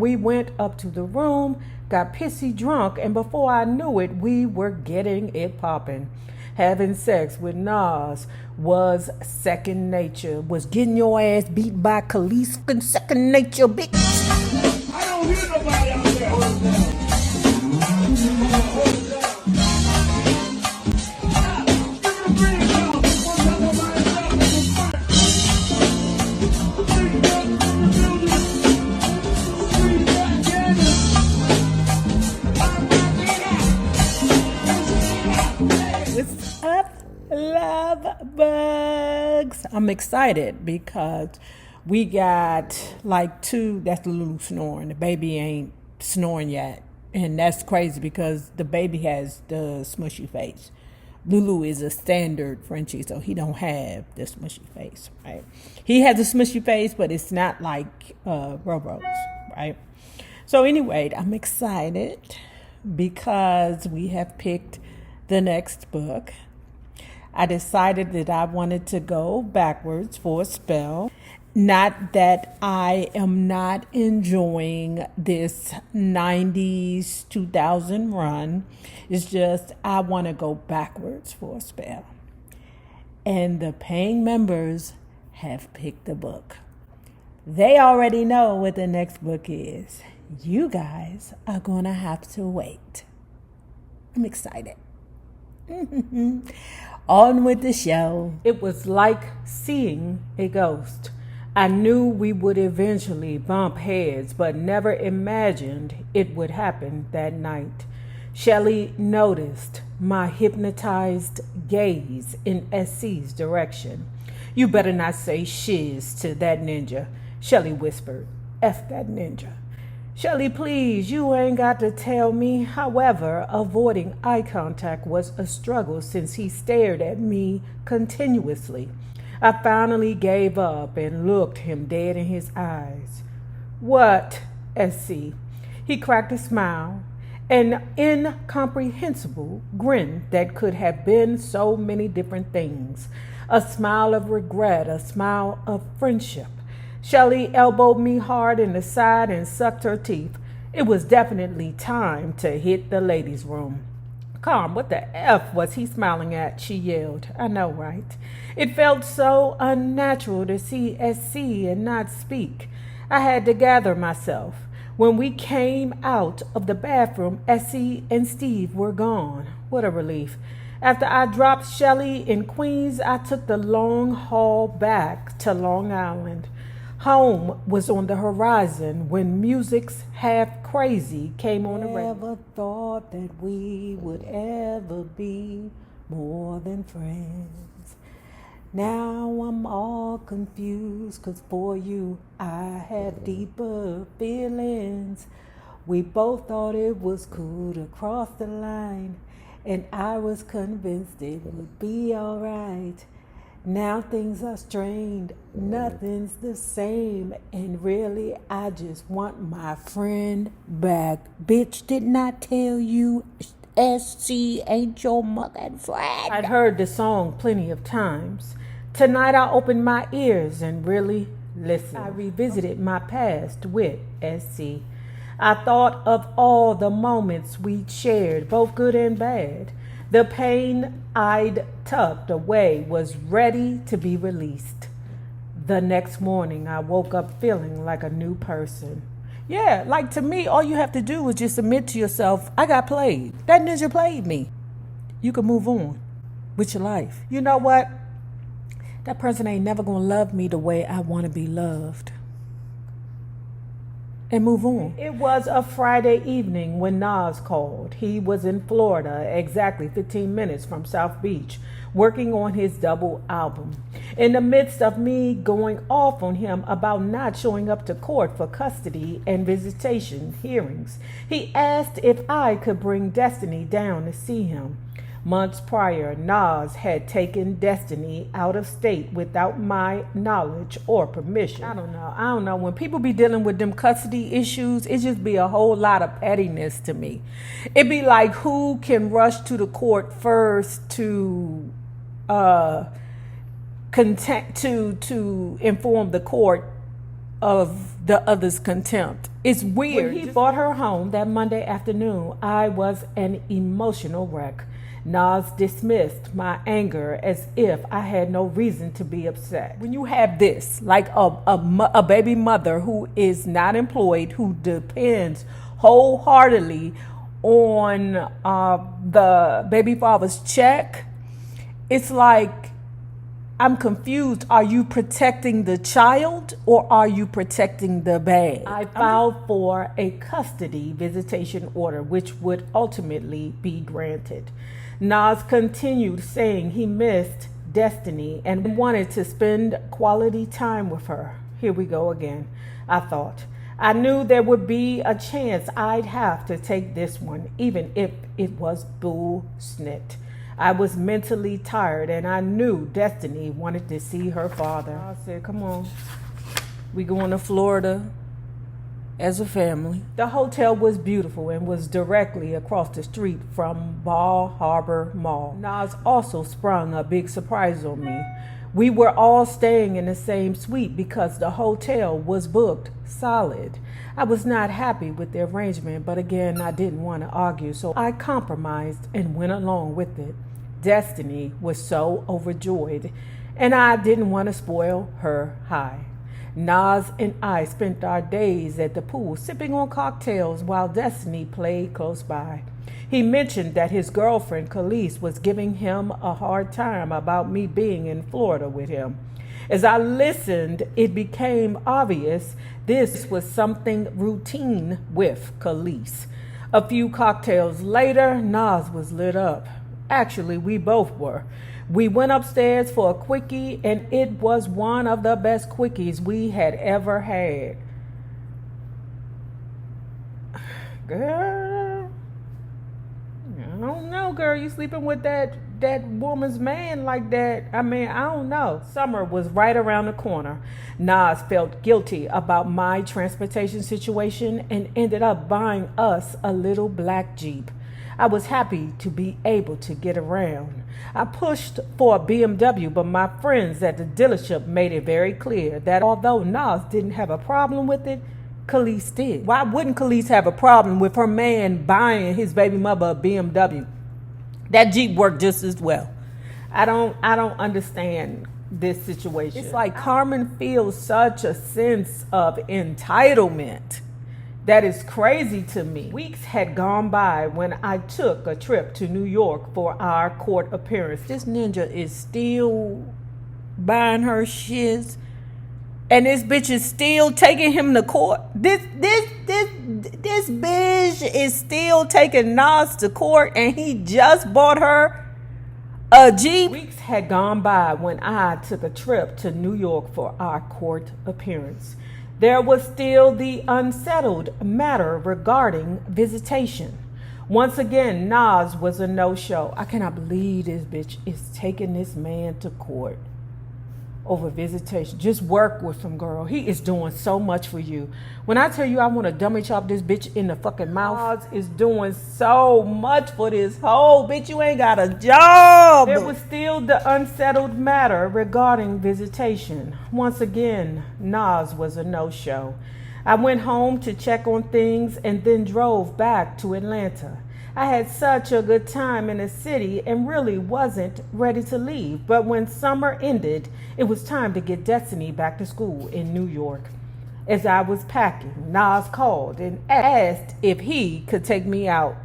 We went up to the room, got pissy drunk, and before I knew it, we were getting it popping. Having sex with Nas was second nature. Was getting your ass beat by Kelis second nature, bitch. I don't hear nobody out there. What's up, love bugs? I'm excited because we got like two. That's Lulu snoring. The baby ain't snoring yet. And that's crazy because the baby has the smushy face. Lulu is a standard Frenchie, so he don't have the smushy face, right? He has a smushy face, but it's not like Robo's, right? So anyway, I'm excited because we have picked the next book. I decided that I wanted to go backwards for a spell. Not that I am not enjoying this 90s 2000 run. It's just I want to go backwards for a spell. And the paying members have picked the book. They already know what the next book is. You guys are going to have to wait. I'm excited. On with the show. It was like seeing a ghost. I knew we would eventually bump heads, but never imagined it would happen that night. Shelley noticed my hypnotized gaze in SC's direction. You better not say shiz to that ninja, Shelley whispered. F that ninja. Shelley, please, you ain't got to tell me. However, avoiding eye contact was a struggle since he stared at me continuously. I finally gave up and looked him dead in his eyes. What, SC? He cracked a smile, an incomprehensible grin that could have been so many different things. A smile of regret, a smile of friendship. Shelley elbowed me hard in the side and sucked her teeth. It was definitely time to hit the ladies' room. Calm, what the F was he smiling at? She yelled. I know, right? It felt so unnatural to see SC and not speak. I had to gather myself. When we came out of the bathroom, SC and Steve were gone. What a relief. After I dropped Shelley in Queens, I took the long haul back to Long Island. Home was on the horizon when music's Half Crazy came on the radio. Never thought that we would ever be more than friends. Now I'm all confused, 'cause for you I have deeper feelings. We both thought it was cool to cross the line, and I was convinced it would be alright. Now things are strained, nothing's the same, and really I just want my friend back. Bitch, didn't I tell you SC ain't your mother friend? I'd heard the song plenty of times. Tonight I opened my ears and really listened. I revisited my past with SC. I thought of all the moments we'd shared, both good and bad. The pain I'd tucked away was ready to be released. The next morning, I woke up feeling like a new person. Yeah, like to me, all you have to do is just admit to yourself, I got played. That ninja played me. You can move on with your life. You know what? That person ain't never gonna love me the way I want to be loved. And move on. It was a Friday evening when Nas called. He was in Florida, exactly 15 minutes from South Beach, working on his double album. In the midst of me going off on him about not showing up to court for custody and visitation hearings, he asked if I could bring Destiny down to see him. Months prior, Nas had taken Destiny out of state without my knowledge or permission. I don't know. When people be dealing with them custody issues, it just be a whole lot of pettiness to me. It be like, who can rush to the court first to inform the court of the other's contempt. It's weird. When he brought her home that Monday afternoon, I was an emotional wreck. Nas dismissed my anger as if I had no reason to be upset. When you have this, like a baby mother who is not employed, who depends wholeheartedly on the baby father's check, it's like, I'm confused. Are you protecting the child or are you protecting the bag? I filed for a custody visitation order, which would ultimately be granted. Nas continued saying he missed Destiny and wanted to spend quality time with her. Here we go again, I thought. I knew there would be a chance I'd have to take this one, even if it was bullshit. I was mentally tired and I knew Destiny wanted to see her father. I said, come on, we going to Florida as a family. The hotel was beautiful and was directly across the street from Bal Harbour Mall. Nas also sprung a big surprise on me. We were all staying in the same suite because the hotel was booked solid. I was not happy with the arrangement, but again, I didn't want to argue, so I compromised and went along with it. Destiny was so overjoyed, and I didn't want to spoil her high. Nas and I spent our days at the pool sipping on cocktails while Destiny played close by. He mentioned that his girlfriend Kelis was giving him a hard time about me being in Florida with him. As I listened, it became obvious this was something routine with Kelis. A few cocktails later, Nas was lit up. Actually, we both were. We went upstairs for a quickie, and it was one of the best quickies we had ever had. Girl, I don't know, girl. You sleeping with that woman's man like that? I mean, I don't know. Summer was right around the corner. Nas felt guilty about my transportation situation and ended up buying us a little black Jeep. I was happy to be able to get around. I pushed for a BMW, but my friends at the dealership made it very clear that although Nas didn't have a problem with it, Kelis did. Why wouldn't Kelis have a problem with her man buying his baby mother a BMW? That Jeep worked just as well. I don't understand this situation. It's like Carmen feels such a sense of entitlement. That is crazy to me. Weeks had gone by when I took a trip to New York for our court appearance. This ninja is still buying her shiz, and this bitch is still taking him to court. This bitch is still taking Nas to court, and he just bought her a Jeep. Weeks had gone by when I took a trip to New York for our court appearance. There was still the unsettled matter regarding visitation. Once again, Nas was a no-show. I cannot believe this bitch is taking this man to court over visitation. Just work with him, girl. He is doing so much for you. When I tell you I want to dummy chop this bitch in the fucking mouth, Nas is doing so much for this whole bitch. You ain't got a job. There was still the unsettled matter regarding visitation. Once again, Nas was a no-show. I went home to check on things and then drove back to Atlanta. I had such a good time in the city and really wasn't ready to leave. But when summer ended, it was time to get Destiny back to school in New York. As I was packing, Nas called and asked if he could take me out.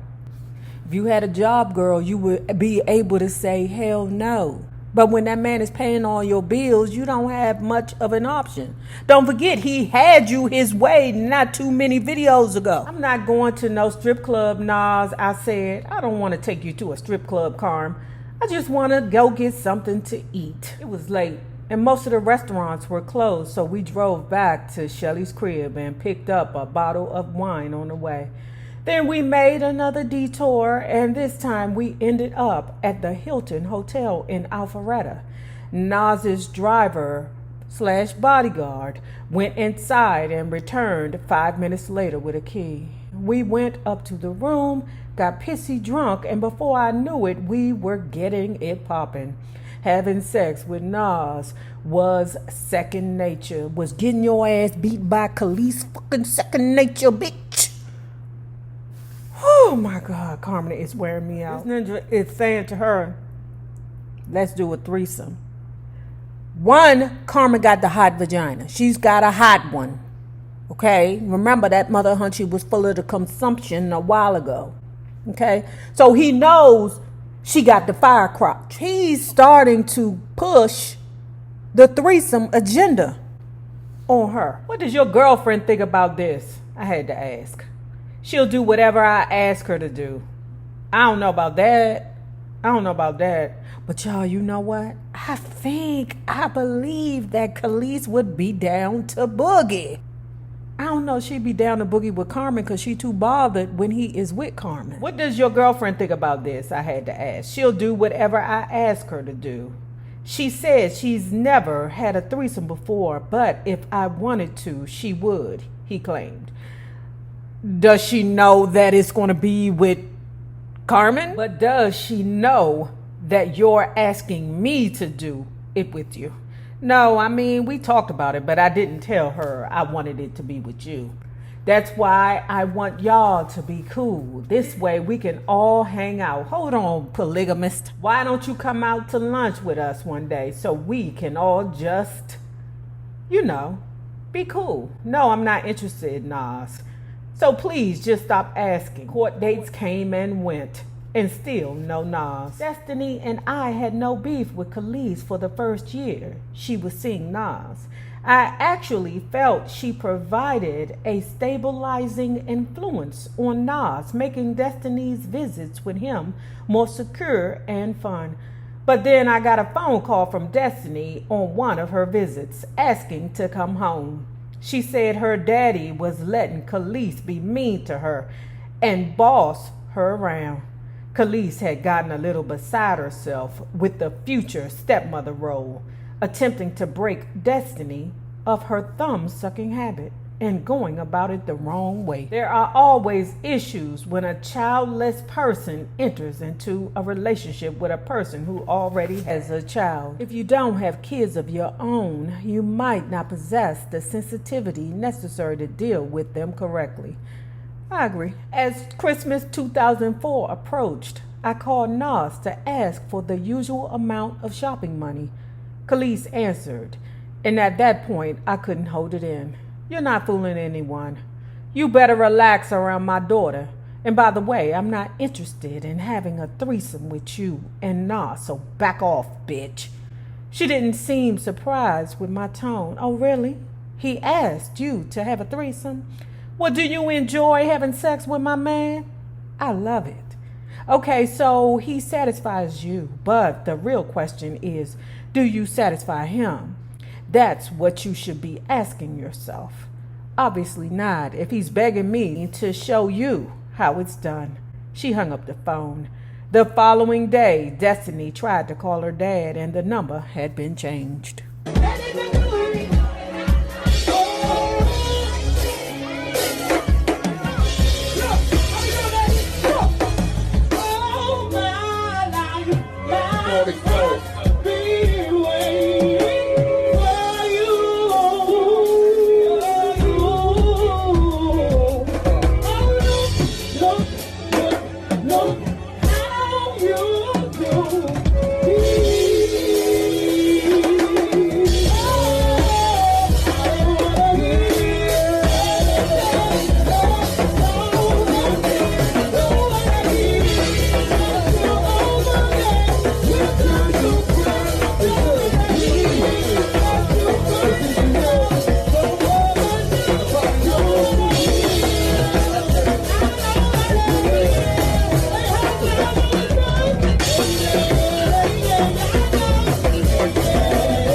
If you had a job, girl, you would be able to say hell no. But when that man is paying all your bills, you don't have much of an option. Don't forget, he had you his way not too many videos ago. I'm not going to no strip club, Nas, I said. I don't want to take you to a strip club, Carm. I just want to go get something to eat. It was late, and most of the restaurants were closed, so we drove back to Shelly's crib and picked up a bottle of wine on the way. Then we made another detour, and this time we ended up at the Hilton Hotel in Alpharetta. Nas's driver/bodyguard went inside and returned 5 minutes later with a key. We went up to the room, got pissy drunk, and before I knew it, we were getting it popping. having sex with Nas was second nature. Was getting your ass beat by Kelis fucking second nature, bitch. Oh my God, Carmen is wearing me out. This ninja is saying to her, let's do a threesome. One, Carmen got the hot vagina. She's got a hot one. Okay? Remember that mother hunchy was full of the consumption a while ago. Okay? So he knows she got the fire crotch. He's starting to push the threesome agenda on her. What does your girlfriend think about this? I had to ask. She'll do whatever I ask her to do. I don't know about that. But y'all, you know what? I believe that Kelis would be down to boogie. I don't know, she'd be down to boogie with Carmen because she too bothered when he is with Carmen. What does your girlfriend think about this? I had to ask. She'll do whatever I ask her to do. She says she's never had a threesome before, but if I wanted to, she would, he claimed. Does she know that it's going to be with Carmen? But does she know that you're asking me to do it with you? No, I mean, we talked about it, but I didn't tell her I wanted it to be with you. That's why I want y'all to be cool. This way we can all hang out. Hold on, polygamist. Why don't you come out to lunch with us one day so we can all just, be cool? No, I'm not interested, Nas. So please just stop asking. Court dates came and went, and still no Nas. Destiny and I had no beef with Kelis for the first year she was seeing Nas. I actually felt she provided a stabilizing influence on Nas, making Destiny's visits with him more secure and fun. But then I got a phone call from Destiny on one of her visits asking to come home. She said her daddy was letting Kelis be mean to her and boss her around. Kelis had gotten a little beside herself with the future stepmother role, attempting to break Destiny of her thumb-sucking habit and going about it the wrong way. There are always issues when a childless person enters into a relationship with a person who already has a child. If you don't have kids of your own, you might not possess the sensitivity necessary to deal with them correctly. I agree. As Christmas 2004 approached, I called Nas to ask for the usual amount of shopping money. Kelis answered, and at that point, I couldn't hold it in. You're not fooling anyone. You better relax around my daughter. And by the way, I'm not interested in having a threesome with you and Nas, so back off, bitch. She didn't seem surprised with my tone. Oh, really? He asked you to have a threesome? Well, do you enjoy having sex with my man? I love it. Okay, so he satisfies you, but the real question is, do you satisfy him? That's what you should be asking yourself. Obviously not, if he's begging me to show you how it's done. She hung up the phone. The following day, Destiny tried to call her dad, and the number had been changed.